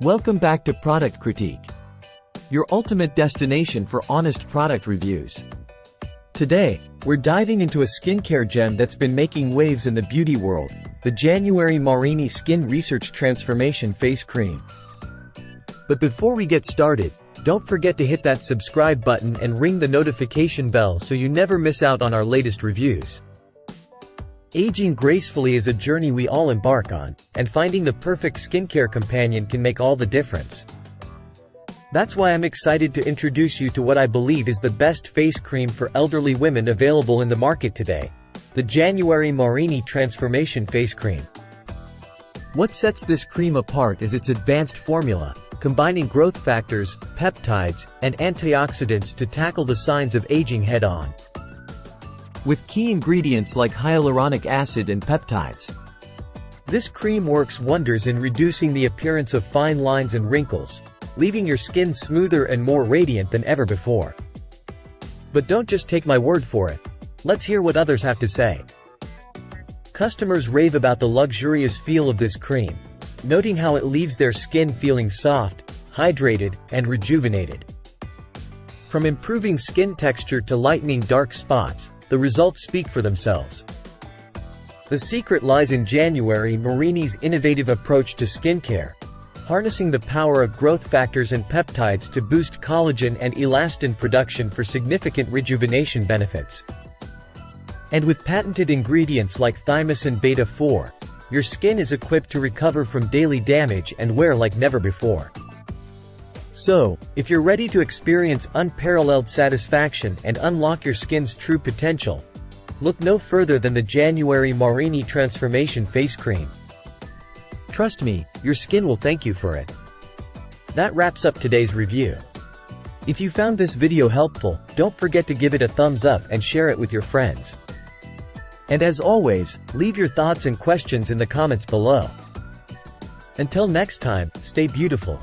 Welcome back to Product Critique, your ultimate destination for honest product reviews. Today, we're diving into a skincare gem that's been making waves in the beauty world, the January Marini Skin Research Transformation Face Cream. But before we get started, don't forget to hit that subscribe button and ring the notification bell so you never miss out on our latest reviews. Aging gracefully is a journey we all embark on, and finding the perfect skincare companion can make all the difference. That's why I'm excited to introduce you to what I believe is the best face cream for elderly women available in the market today, the January Marini Transformation Face Cream. What sets this cream apart is its advanced formula, combining growth factors, peptides, and antioxidants to tackle the signs of aging head-on. With key ingredients like hyaluronic acid and peptides, this cream works wonders in reducing the appearance of fine lines and wrinkles, leaving your skin smoother and more radiant than ever before. But don't just take my word for it. Let's hear what others have to say. Customers rave about the luxurious feel of this cream, noting how it leaves their skin feeling soft, hydrated, and rejuvenated. From improving skin texture to lightening dark spots, the results speak for themselves. The secret lies in January Marini's innovative approach to skincare, harnessing the power of growth factors and peptides to boost collagen and elastin production for significant rejuvenation benefits. And with patented ingredients like thymosin beta-4, your skin is equipped to recover from daily damage and wear like never before. So, if you're ready to experience unparalleled satisfaction and unlock your skin's true potential, look no further than the January Marini Transformation Face Cream. Trust me, your skin will thank you for it. That wraps up today's review. If you found this video helpful, don't forget to give it a thumbs up and share it with your friends. And as always, leave your thoughts and questions in the comments below. Until next time, stay beautiful.